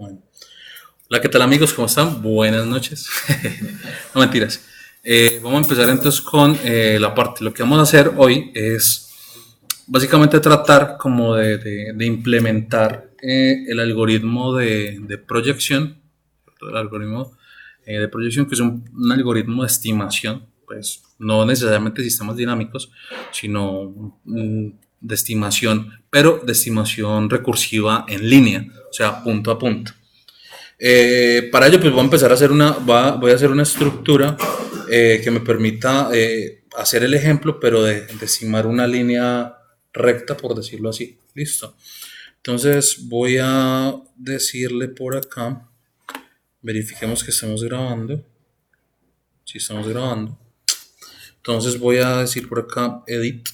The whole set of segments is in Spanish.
Bueno. Hola, ¿qué tal amigos? ¿Cómo están? Buenas noches. No mentiras. Vamos a empezar entonces con la parte. Lo que vamos a hacer hoy es básicamente tratar como de implementar el algoritmo de proyección, el algoritmo de proyección que es un algoritmo de estimación, pues no necesariamente sistemas dinámicos, sino de estimación, pero de estimación recursiva en línea, o sea, punto a punto. Para ello, pues voy a empezar a hacer voy a hacer una estructura que me permita hacer el ejemplo, pero de estimar una línea recta, por decirlo así. Listo. Entonces voy a decirle por acá, verifiquemos que estamos grabando. Si estamos grabando. Entonces voy a decir por acá, edit,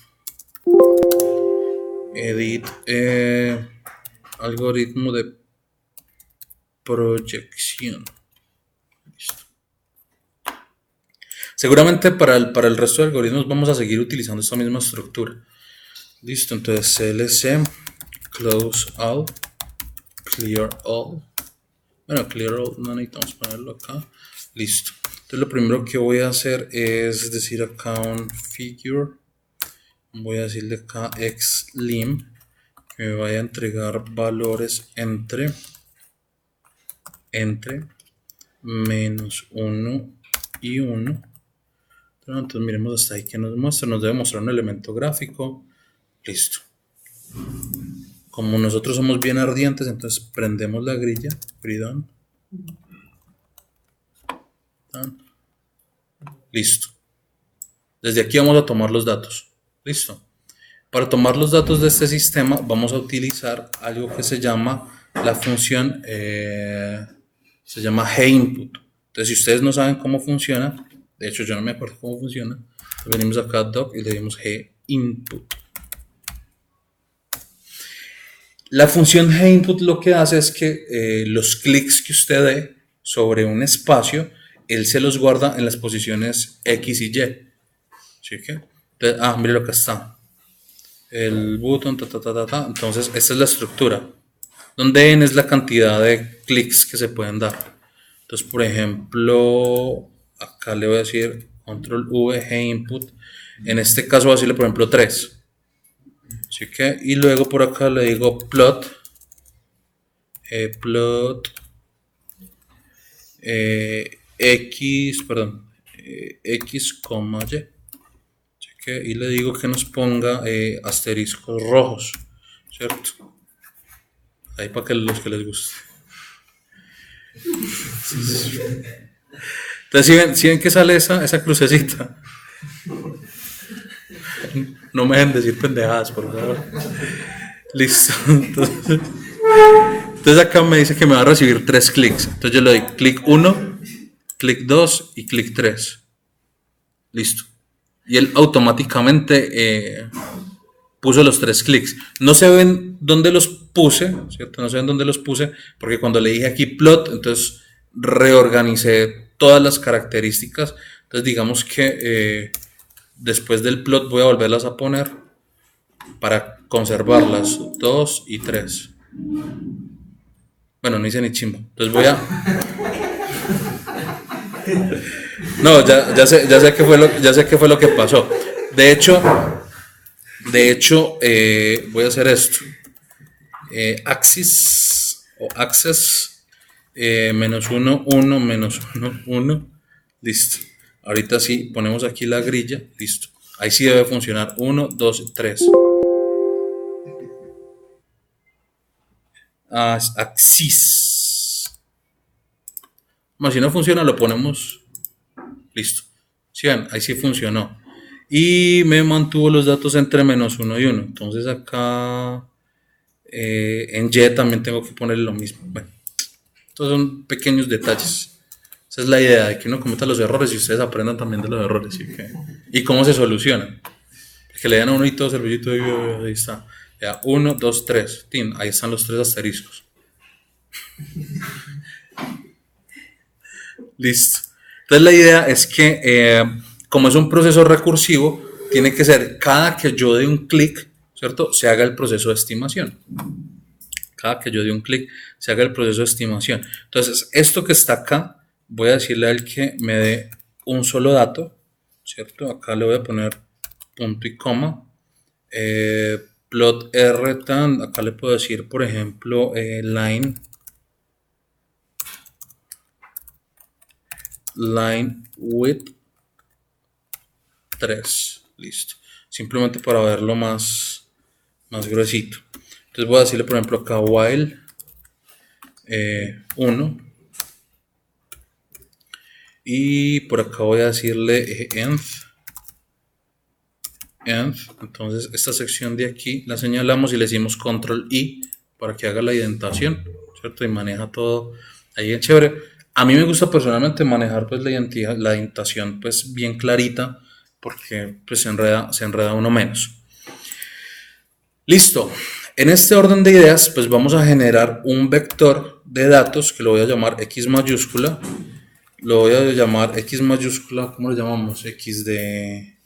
algoritmo de proyección. Listo. Seguramente para el resto de algoritmos vamos a seguir utilizando esta misma estructura. Listo, entonces clc, close all, clear all. Bueno, clear all no necesitamos ponerlo acá. Listo. Entonces lo primero que voy a hacer es decir acá un figure. Voy a decirle acá xlim, que me vaya a entregar valores entre -1 y 1. Entonces miremos hasta ahí que nos muestra. Nos debe mostrar un elemento gráfico. Listo. Como nosotros somos bien ardientes, entonces prendemos la grilla. Grid. Listo. Desde aquí vamos a tomar los datos. Listo. Para tomar los datos de este sistema vamos a utilizar algo que se llama la función, se llama gInput. Entonces si ustedes no saben cómo funciona, de hecho yo no me acuerdo cómo funciona, venimos acá a doc y le dimos gInput. La función gInput lo que hace es que los clics que usted dé sobre un espacio, él se los guarda en las posiciones X y Y. ¿Sí que? Entonces, mire lo que está. El botón, Entonces, esta es la estructura. Donde n es la cantidad de clics que se pueden dar. Entonces, por ejemplo, acá le voy a decir control V, gInput. En este caso voy a decirle, por ejemplo, 3. ¿Sí que? Y luego por acá le digo plot, x, y. Y le digo que nos ponga asteriscos rojos, ¿cierto? Ahí para que los que les guste. Entonces, si ven que sale esa crucecita, no me dejen decir pendejadas, por favor. Listo. Entonces acá me dice que me va a recibir 3 clics. Entonces yo le doy clic 1, clic 2 y clic 3. Listo. Y él automáticamente puso los 3 clics. No se ven dónde los puse, ¿cierto? No se ven dónde los puse, porque cuando le dije aquí plot, entonces reorganicé todas las características. Entonces digamos que después del plot voy a volverlas a poner para conservarlas, 2 y 3. Bueno, no hice ni chimbo. Entonces voy a... No, ya sé qué fue lo que pasó. De hecho, voy a hacer esto. Axis o access -1, 1, -1, 1. Listo. Ahorita sí, ponemos aquí la grilla. Listo. Ahí sí debe funcionar. 1, 2, 3. Axis. Bueno, si no funciona, lo ponemos. Listo. ¿Sí ven? Ahí sí funcionó. Y me mantuvo los datos entre -1 y 1. Entonces acá en Y también tengo que ponerle lo mismo. Bueno, estos son pequeños detalles. Esa es la idea, de que uno cometa los errores y ustedes aprendan también de los errores. ¿Sí? Y cómo se solucionan. Que le den a uno y todo servillito y ahí está. Ya, 1, 2, 3. Ahí están los 3 asteriscos. Listo. Entonces la idea es que como es un proceso recursivo, tiene que ser cada que yo dé un clic, ¿cierto? Se haga el proceso de estimación. cada que yo dé un clic, se haga el proceso de estimación. Entonces, esto que está acá, voy a decirle a él que me dé un solo dato, ¿cierto? Acá le voy a poner punto y coma. Plot R tan, acá le puedo decir, por ejemplo, line width 3, listo. Simplemente para verlo más gruesito. Entonces voy a decirle, por ejemplo, acá while 1 y por acá voy a decirle end. Entonces esta sección de aquí la señalamos y le decimos control I para que haga la indentación, ¿cierto? Y maneja todo ahí en chévere. A mí me gusta personalmente manejar pues la indentación pues bien clarita, porque pues se enreda uno menos. Listo. En este orden de ideas pues vamos a generar un vector de datos que lo voy a llamar X mayúscula. Lo voy a llamar X mayúscula, ¿cómo lo llamamos? X de...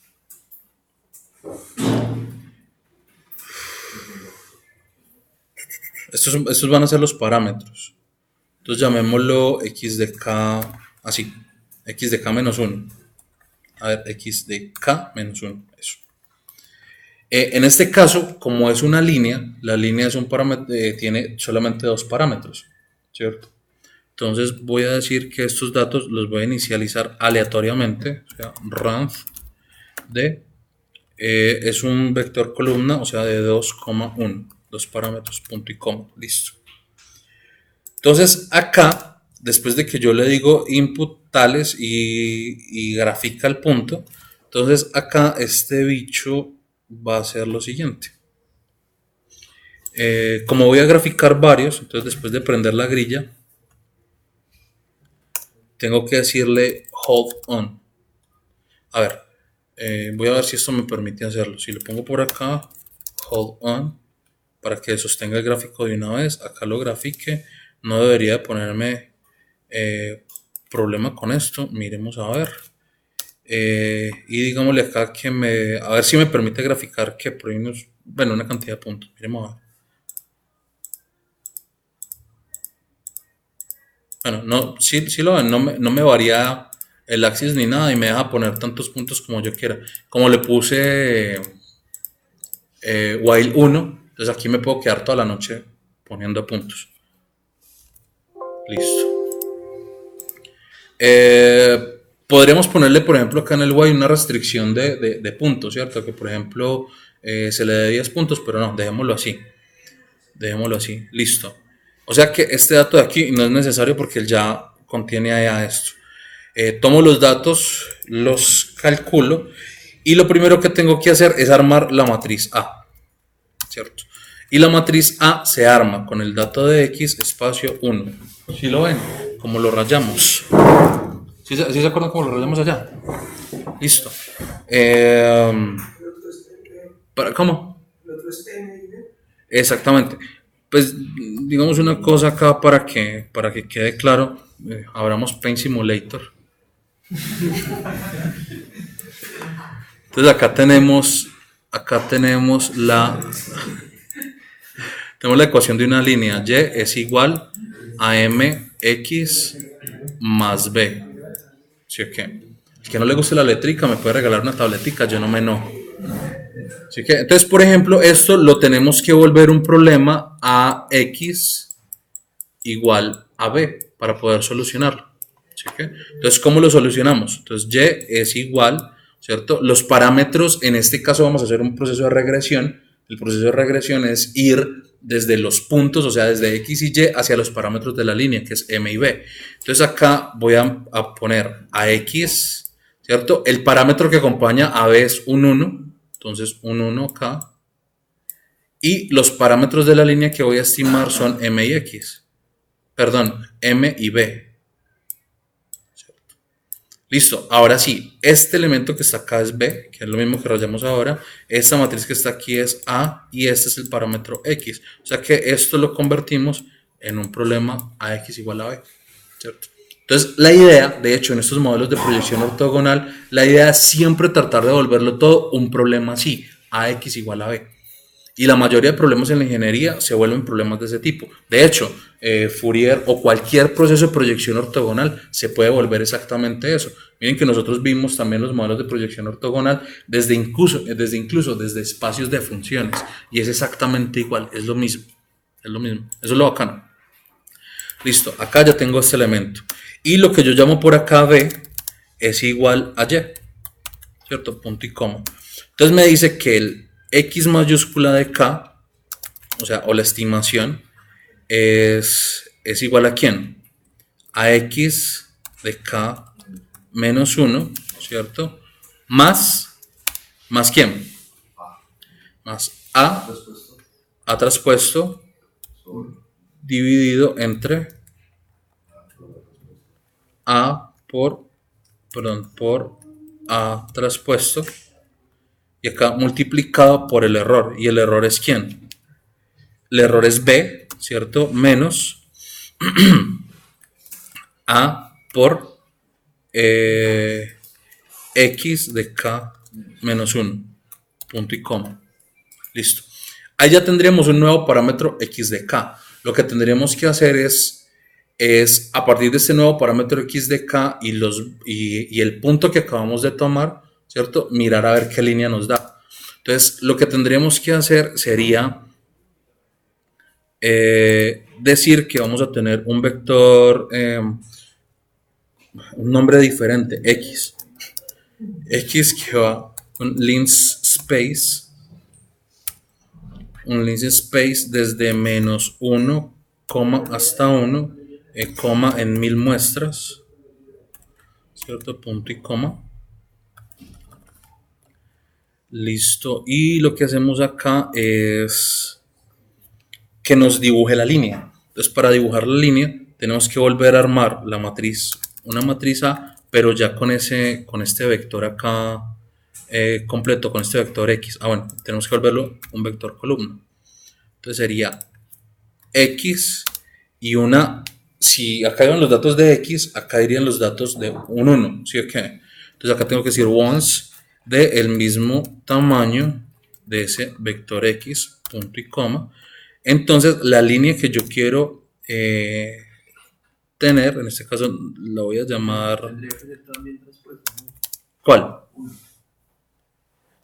Estos van a ser los parámetros. Entonces llamémoslo X de K, así, X de K menos 1. A ver, X de K menos 1, eso. En este caso, como es una línea, la línea es un parámetro, tiene solamente dos parámetros, ¿cierto? Entonces voy a decir que estos datos los voy a inicializar aleatoriamente, o sea, range de, es un vector columna, o sea, de 2,1, dos parámetros, punto y coma, listo. Entonces acá, después de que yo le digo input tales y grafica el punto, entonces acá este bicho va a ser lo siguiente. Como voy a graficar varios, entonces después de prender la grilla, tengo que decirle hold on. A ver, voy a ver si esto me permite hacerlo. Si lo pongo por acá, hold on, para que sostenga el gráfico de una vez, acá lo grafique, no debería de ponerme problema con esto. Miremos a ver. Y digámosle acá que a ver si me permite graficar que por ahí bueno, una cantidad de puntos. Miremos a ver. Bueno, no, sí lo ven, no me varía el axis ni nada y me deja poner tantos puntos como yo quiera. Como le puse while 1, entonces aquí me puedo quedar toda la noche poniendo puntos. Listo. Podríamos ponerle, por ejemplo, acá en el while una restricción de puntos, ¿cierto? Que, por ejemplo, se le dé 10 puntos, pero no, dejémoslo así. Dejémoslo así, listo. O sea que este dato de aquí no es necesario porque él ya contiene allá esto. Tomo los datos, los calculo y lo primero que tengo que hacer es armar la matriz A, ¿cierto? Y la matriz A se arma con el dato de X espacio 1. ¿Sí lo ven? Como lo rayamos. ¿Sí se acuerdan cómo lo rayamos allá? Listo. ¿Cómo? Exactamente. Pues digamos una cosa acá para que quede claro. Abramos Paint Simulator. Entonces acá tenemos tenemos la ecuación de una línea. Y es igual a mx más b. ¿Sí o qué? El que no le guste la letrica me puede regalar una tabletica, yo no me enojo. ¿Sí que? Entonces, por ejemplo, esto lo tenemos que volver un problema a x igual a b para poder solucionarlo. ¿Sí que? Entonces, ¿cómo lo solucionamos? Entonces, y es igual, ¿cierto? Los parámetros, en este caso vamos a hacer un proceso de regresión. El proceso de regresión es ir desde los puntos, o sea, desde x y y hacia los parámetros de la línea, que es m y b. Entonces, acá voy a poner a x, ¿cierto? El parámetro que acompaña a b es un 1. Entonces, un 1 acá. Y los parámetros de la línea que voy a estimar son m y x. Perdón, m y b. ¿Cierto? Listo. Ahora sí, este elemento que está acá es b, que es lo mismo que rayamos ahora. Esta matriz que está aquí es a y este es el parámetro x. O sea que esto lo convertimos en un problema a x igual a b. ¿Cierto? Entonces, la idea, de hecho, en estos modelos de proyección ortogonal, la idea es siempre tratar de volverlo todo un problema así, ax igual a b. Y la mayoría de problemas en la ingeniería se vuelven problemas de ese tipo. De hecho, Fourier o cualquier proceso de proyección ortogonal se puede volver exactamente eso. Miren que nosotros vimos también los modelos de proyección ortogonal desde incluso desde espacios de funciones. Y es exactamente igual, es lo mismo. Es lo mismo. Eso es lo bacano. Listo, acá ya tengo este elemento. Y lo que yo llamo por acá B es igual a Y. ¿Cierto? Punto y coma. Entonces me dice que el X mayúscula de K, o sea, o la estimación, es igual a ¿quién? A X de K menos 1, ¿cierto? Más ¿quién? Más A traspuesto dividido entre A por A traspuesto y acá multiplicado por el error. ¿Y el error es quién? El error es B, ¿cierto? Menos A por X de K menos 1. Punto y coma. Listo. Ahí ya tendríamos un nuevo parámetro X de K. Lo que tendríamos que hacer es a partir de este nuevo parámetro X de K y el punto que acabamos de tomar, ¿cierto? Mirar a ver qué línea nos da. Entonces, lo que tendríamos que hacer sería decir que vamos a tener un vector, un nombre diferente, X. X que va un length space desde menos 1, hasta 1, coma en 1000 muestras, ¿cierto? Punto y coma. Listo. Y lo que hacemos acá es que nos dibuje la línea. Entonces, para dibujar la línea, tenemos que volver a armar la matriz, una matriz A, pero ya con este vector acá completo, con este vector X. Bueno, tenemos que volverlo un vector columna. Entonces sería X y si acá iban los datos de X, acá irían los datos de un 1, ¿sí o qué? Entonces acá tengo que decir once del mismo tamaño de ese vector X, punto y coma. Entonces la línea que yo quiero tener, en este caso la voy a llamar... ¿Cuál?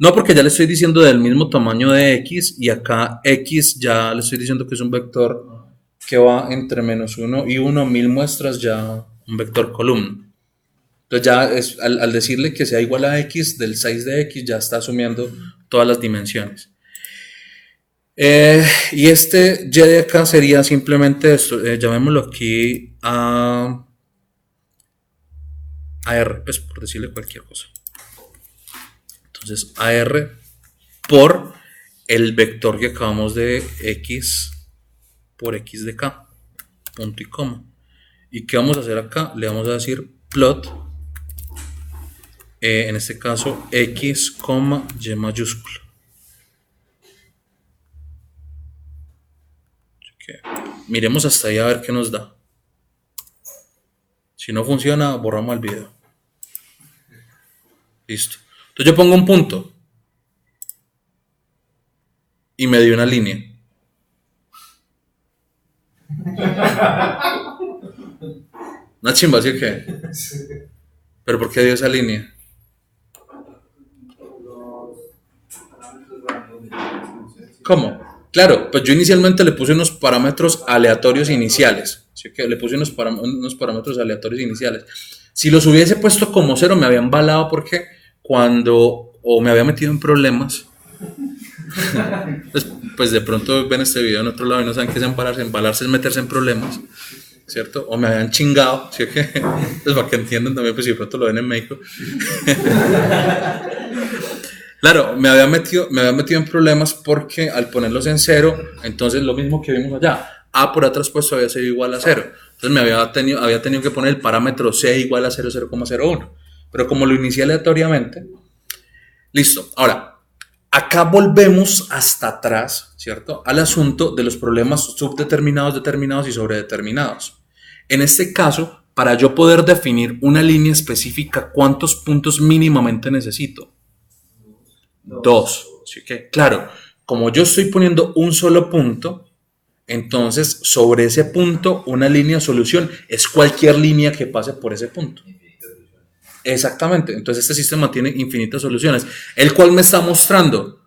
No, porque ya le estoy diciendo del mismo tamaño de X y acá X ya le estoy diciendo que es un vector que va entre menos 1 y 1, 1000 muestras, ya un vector columna. Entonces ya al decirle que sea igual a X, del 6 de X ya está asumiendo todas las dimensiones. Y este Y de acá sería simplemente esto, llamémoslo aquí a R, pues por decirle cualquier cosa. Entonces AR por el vector que acabamos de X por X de K, punto y coma. ¿Y qué vamos a hacer acá? Le vamos a decir plot, en este caso X, Y mayúscula. Okay. Miremos hasta ahí a ver qué nos da. Si no funciona, borramos el video. Listo. Entonces yo pongo un punto y me dio una línea. Una chimba, ¿sí o qué? ¿Pero por qué dio esa línea? ¿Cómo? Claro, pues yo inicialmente le puse unos parámetros aleatorios iniciales. ¿Sí? Que le puse unos parámetros aleatorios iniciales. Si los hubiese puesto como 0 me había embalado porque o me había metido en problemas. pues de pronto ven este video en otro lado y no saben qué es embalarse. Embalarse es meterse en problemas, ¿cierto? O me habían chingado, ¿sí? Pues para que entiendan también, pues si de pronto lo ven en México. Claro, me había metido en problemas porque al ponerlos en 0, entonces lo mismo que vimos allá, A por A traspuesto había sido igual a 0. Entonces me había tenido que poner el parámetro C igual a 0,01. Pero como lo inicié aleatoriamente, listo. Ahora, acá volvemos hasta atrás, ¿cierto? Al asunto de los problemas subdeterminados, determinados y sobredeterminados. En este caso, para yo poder definir una línea específica, ¿cuántos puntos mínimamente necesito? 2. Así que, claro, como yo estoy poniendo un solo punto, entonces sobre ese punto una línea solución es cualquier línea que pase por ese punto. Exactamente, entonces este sistema tiene infinitas soluciones, el cual me está mostrando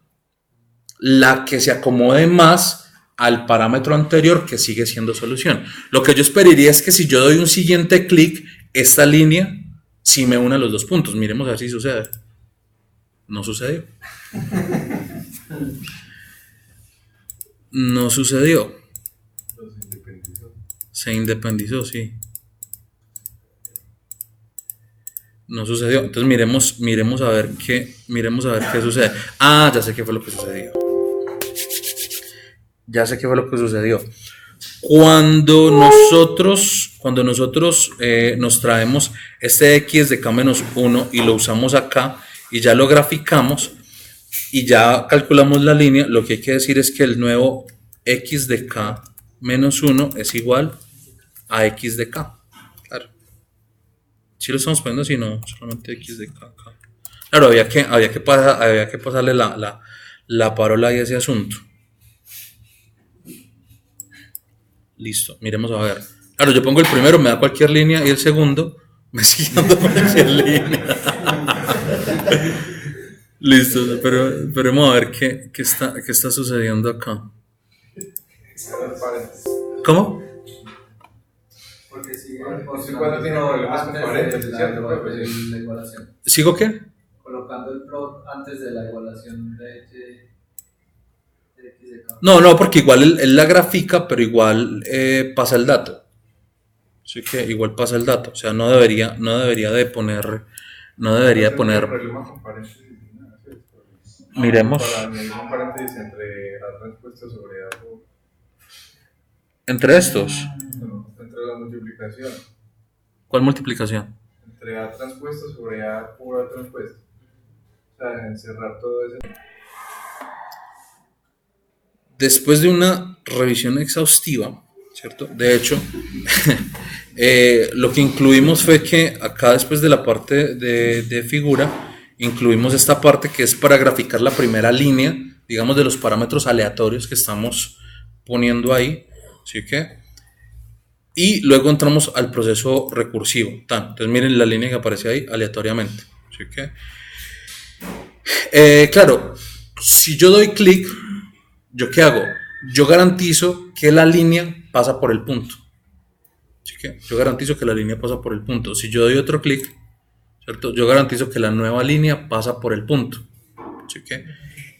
la que se acomode más al parámetro anterior que sigue siendo solución. Lo que yo esperaría es que si yo doy un siguiente clic, esta línea sí me une a los dos puntos. Miremos a ver si sucede. No sucedió. No sucedió. Se independizó, sí. No sucedió. Entonces miremos a ver qué sucede. Ah, ya sé qué fue lo que sucedió. Cuando nosotros nos traemos este x de k-1 y lo usamos acá y ya lo graficamos y ya calculamos la línea, lo que hay que decir es que el nuevo x de k-1 es igual a x de k. Claro. Si lo estamos poniendo así, no, solamente x de k. Claro, había que pasarle la parola a ese asunto. Listo, miremos a ver. Claro, yo pongo el primero, me da cualquier línea y el segundo me sigue dando cualquier línea. Listo, pero vamos a ver qué está sucediendo acá. ¿Cómo? Porque cuando tiene problemas con paréntesis, ¿cierto? La igualación. ¿Sigo qué? Colocando el plot antes de la igualación de x de k. No, porque igual él la grafica, pero igual pasa el dato. Así que igual pasa el dato. O sea, no debería de poner. Problema con paréntesis. Miremos. Para ningún paréntesis entre A transpuesto sobre A. Entre estos. No, entre la multiplicación. ¿Cuál multiplicación? Entre A transpuesto sobre A puro A transpuesto. O sea, encerrar todo eso. Después de una revisión exhaustiva, ¿cierto? De hecho, lo que incluimos fue que acá después de la parte de figura, incluimos esta parte que es para graficar la primera línea, digamos, de los parámetros aleatorios que estamos poniendo ahí, ¿sí que? Y luego entramos al proceso recursivo. Entonces miren la línea que aparece ahí aleatoriamente, ¿sí que? Claro, si yo doy clic, ¿yo qué hago? Yo garantizo que la línea pasa por el punto. ¿Sí que? Yo garantizo que la línea pasa por el punto. Si yo doy otro clic, ¿cierto? Yo garantizo que la nueva línea pasa por el punto. ¿Sí que?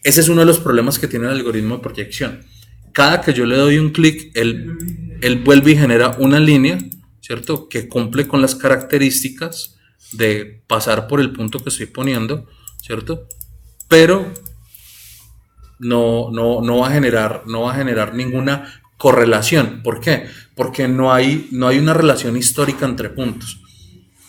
Ese es uno de los problemas que tiene el algoritmo de proyección. Cada que yo le doy un clic, él vuelve y genera una línea, ¿cierto? Que cumple con las características de pasar por el punto que estoy poniendo, ¿cierto? Pero no va a generar ninguna correlación. ¿Por qué? Porque no hay una relación histórica entre puntos,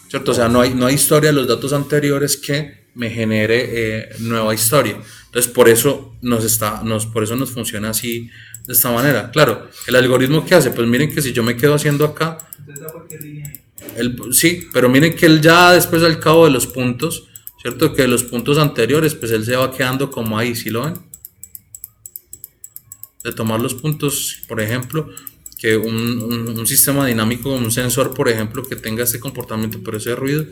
¿cierto? O sea, no hay historia de los datos anteriores que me genere nueva historia. Entonces, por eso nos funciona así, de esta manera. Claro, el algoritmo que hace, pues miren que si yo me quedo haciendo acá, sí, pero miren que él ya después al cabo de los puntos, ¿cierto? Que de los puntos anteriores, pues él se va quedando como ahí, ¿sí lo ven? De tomar los puntos, por ejemplo, que un sistema dinámico, un sensor, por ejemplo, que tenga este comportamiento, pero ese ruido,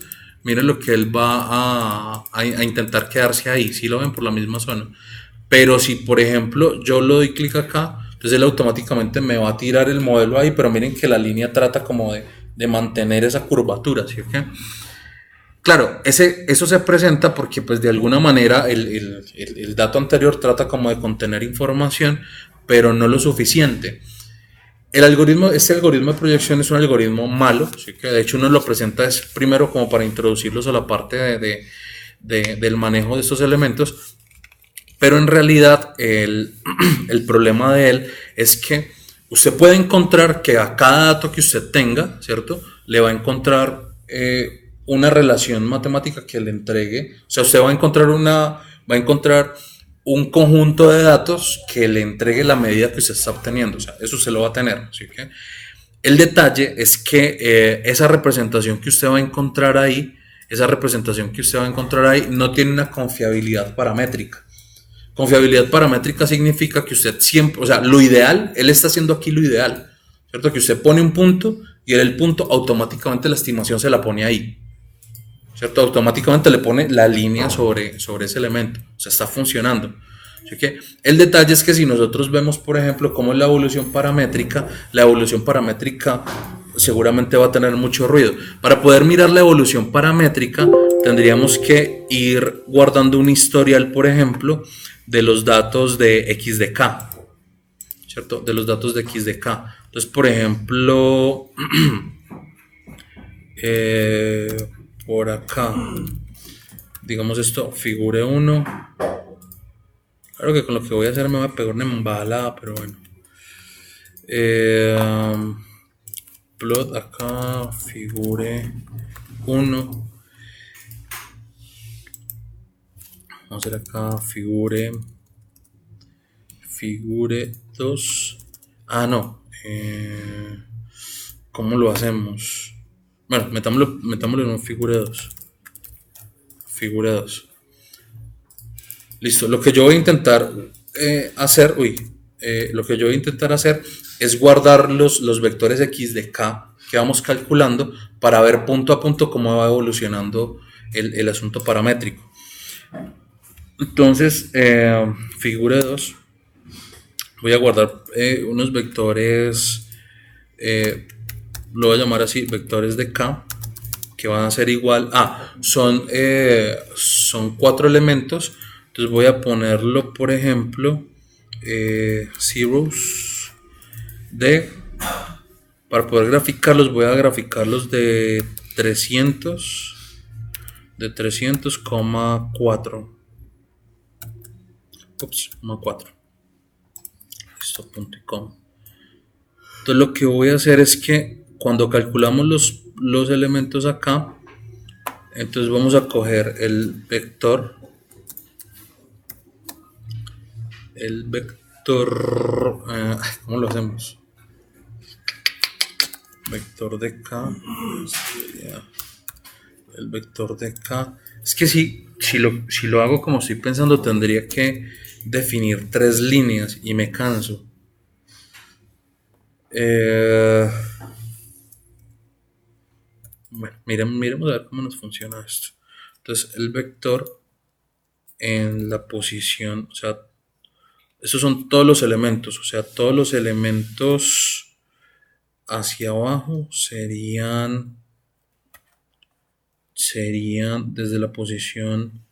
miren lo que él va a intentar quedarse ahí, ¿sí lo ven? Por la misma zona. Pero si, por ejemplo, yo le doy clic acá, entonces él automáticamente me va a tirar el modelo ahí, pero miren que la línea trata como de mantener esa curvatura, ¿sí? ¿Okay? Claro, eso se presenta porque pues de alguna manera el dato anterior trata como de contener información, pero no lo suficiente. Este algoritmo de proyección es un algoritmo malo, ¿sí? Que de hecho uno lo presenta es primero como para introducirlos a la parte del manejo de estos elementos, pero en realidad el problema de él es que usted puede encontrar que a cada dato que usted tenga, ¿cierto? Le va a encontrar una relación matemática que le entregue, o sea, usted va a encontrar un conjunto de datos que le entregue la medida que usted está obteniendo, o sea, eso se lo va a tener, ¿sí? ¿Okay? El detalle es que esa representación que usted va a encontrar ahí no tiene una confiabilidad paramétrica. Confiabilidad paramétrica significa que usted siempre, o sea, lo ideal, él está haciendo aquí lo ideal, ¿cierto? Que usted pone un punto y el punto automáticamente la estimación se la pone ahí, ¿cierto? Automáticamente le pone la línea sobre ese elemento, o sea, está funcionando. Así que el detalle es que si nosotros vemos, por ejemplo, cómo es la evolución paramétrica seguramente va a tener mucho ruido. Para poder mirar la evolución paramétrica, tendríamos que ir guardando un historial, por ejemplo, de los datos de x de k, ¿cierto? De los datos de x de k. Entonces, por ejemplo, por acá, digamos esto, figure 1. Claro que con lo que voy a hacer me va a pegar una embalada, pero bueno. Plot acá, figure 1. Vamos a hacer acá figure 2. Ah, no. ¿Cómo lo hacemos? Bueno, metámoslo en un figure 2. Figure 2. Listo. Lo que yo voy a intentar hacer, lo que yo voy a intentar hacer es guardar los vectores x de k que vamos calculando para ver punto a punto cómo va evolucionando el asunto paramétrico. Entonces, figure 2, voy a guardar unos vectores, lo voy a llamar así, vectores de k, que van a ser igual a, son 4 elementos, entonces voy a ponerlo, por ejemplo, zeros para poder graficarlos, voy a graficarlos de 300,4. Ups, 4. Listo, punto y coma. Entonces lo que voy a hacer es que cuando calculamos los elementos acá, entonces vamos a coger el vector, ¿cómo lo hacemos? Vector de k, el vector de k, es que si lo hago como estoy pensando, tendría que definir 3 líneas y me canso. Bueno, miremos a ver cómo nos funciona esto. Entonces el vector en la posición, o sea, estos son todos los elementos, o sea, todos los elementos hacia abajo serían desde la posición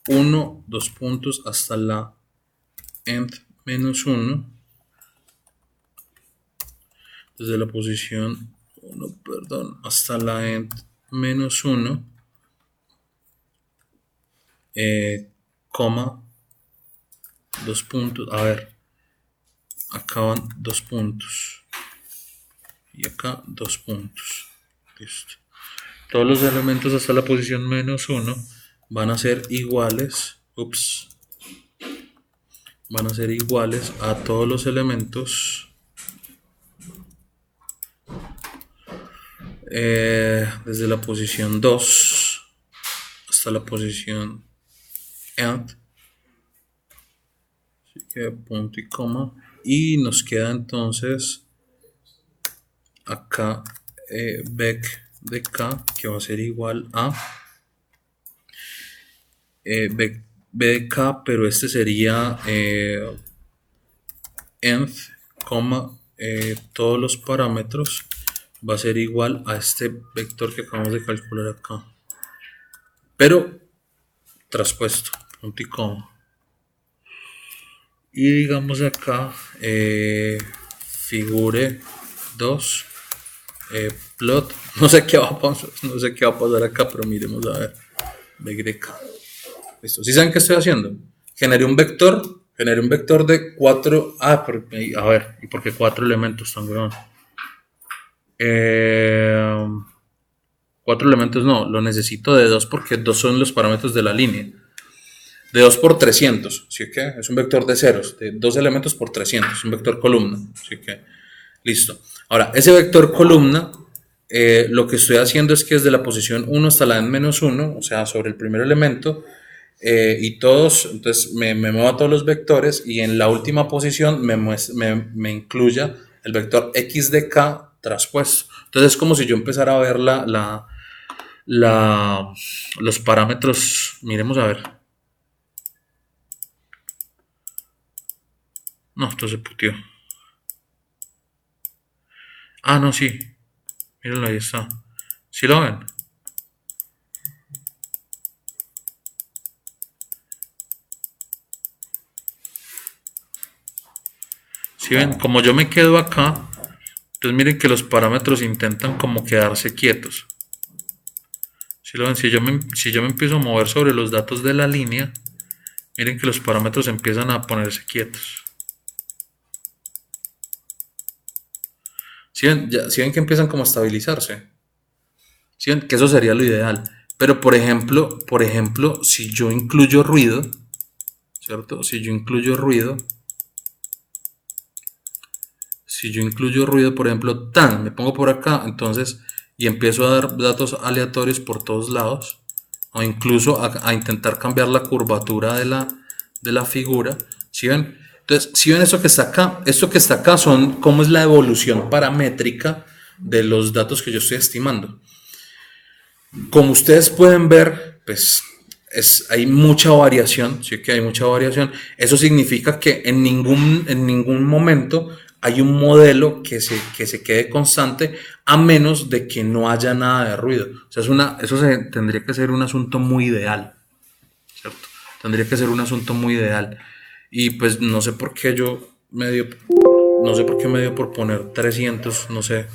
1, 2 puntos hasta la end menos 1. Desde la posición 1, perdón, hasta la end menos 1, coma, 2 puntos. A ver, acá van 2 puntos. Y acá 2 puntos. Listo. Todos los elementos hasta la posición menos 1 van a ser iguales. Van a ser iguales a todos los elementos desde la posición 2 hasta la posición end. Así que punto y coma. Y nos queda entonces acá vec de k, que va a ser igual a b de k, pero este sería end, todos los parámetros va a ser igual a este vector que acabamos de calcular acá, pero traspuesto, punto y coma. Y digamos acá figure 2 plot, no sé qué va a pasar acá, pero miremos a ver. K. Listo. ¿Sí saben qué estoy haciendo? Generé un vector de 4. A ver, ¿y por qué 4 elementos tan weón? 4 elementos no, lo necesito de 2 porque 2 son los parámetros de la línea. De 2 por 300, ¿sí que? Es un vector de ceros, de 2 elementos por 300, un vector columna, ¿sí que? Listo. Ahora, ese vector columna, lo que estoy haciendo es que desde la posición 1 hasta la n-1, o sea, sobre el primer elemento, y todos, entonces me muevo a todos los vectores y en la última posición me incluya el vector x de k traspuesto. Entonces es como si yo empezara a ver los parámetros. Miremos a ver. No, esto se putió. Ah, no, sí. Mírenlo, ahí está. ¿Sí lo ven? ¿Sí ven? Como yo me quedo acá, entonces miren que los parámetros intentan como quedarse quietos. ¿Sí lo ven? Si yo me empiezo a mover sobre los datos de la línea, miren que los parámetros empiezan a ponerse quietos. ¿Sí ven que empiezan como a estabilizarse? ¿Sí ven? Que eso sería lo ideal. Pero por ejemplo, si yo incluyo ruido, ¿cierto? Si yo incluyo ruido, por ejemplo, me pongo por acá, entonces, y empiezo a dar datos aleatorios por todos lados, o incluso a intentar cambiar la curvatura de la figura, ¿sí ven? Entonces, si ven esto que está acá son cómo es la evolución paramétrica de los datos que yo estoy estimando. Como ustedes pueden ver, pues hay mucha variación, sí que hay mucha variación. Eso significa que en ningún momento hay un modelo que se quede constante a menos de que no haya nada de ruido. O sea, tendría que ser un asunto muy ideal, ¿cierto? Tendría que ser un asunto muy ideal. Y pues no sé por qué me dio por poner 300, no sé,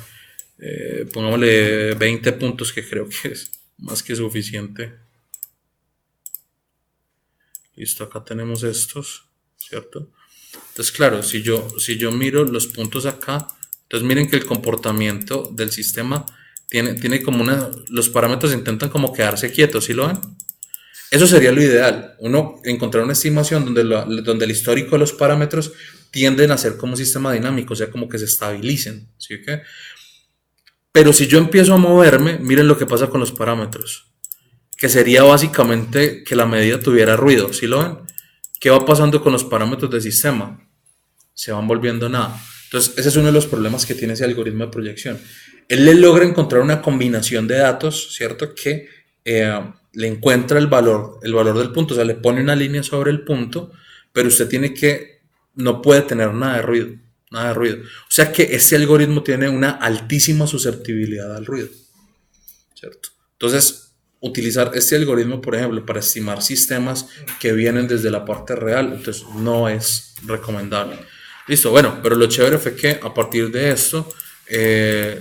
pongámosle 20 puntos, que creo que es más que suficiente. Listo, acá tenemos estos, ¿cierto? Entonces, claro, si yo miro los puntos acá, entonces miren que el comportamiento del sistema tiene como los parámetros intentan como quedarse quietos, ¿sí lo ven? Eso sería lo ideal, uno encontrar una estimación donde el histórico de los parámetros tienden a ser como un sistema dinámico, o sea, como que se estabilicen, ¿sí? ¿Okay? Pero si yo empiezo a moverme, miren lo que pasa con los parámetros, que sería básicamente que la medida tuviera ruido, ¿sí lo ven? ¿Qué va pasando con los parámetros del sistema? Se van volviendo nada. Entonces, ese es uno de los problemas que tiene ese algoritmo de proyección. Él le logra encontrar una combinación de datos, ¿cierto? Que le encuentra el valor del punto, o sea, le pone una línea sobre el punto, pero usted no puede tener nada de ruido, nada de ruido. O sea que ese algoritmo tiene una altísima susceptibilidad al ruido, ¿cierto? Entonces, utilizar este algoritmo, por ejemplo, para estimar sistemas que vienen desde la parte real, entonces no es recomendable. Listo, bueno, pero lo chévere fue que a partir de esto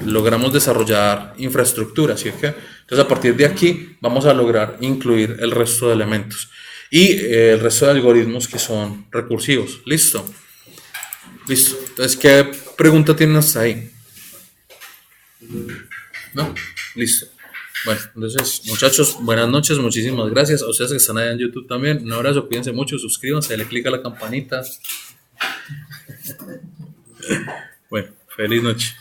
logramos desarrollar infraestructura, ¿sí? Entonces a partir de aquí vamos a lograr incluir el resto de elementos y el resto de algoritmos que son recursivos. Listo. Listo. Entonces, ¿qué pregunta tienen hasta ahí? ¿No? Listo. Bueno, entonces, muchachos, buenas noches, muchísimas gracias a ustedes que están allá en YouTube también. Un abrazo, cuídense mucho, suscríbanse, dale click a la campanita. Bueno, feliz noche.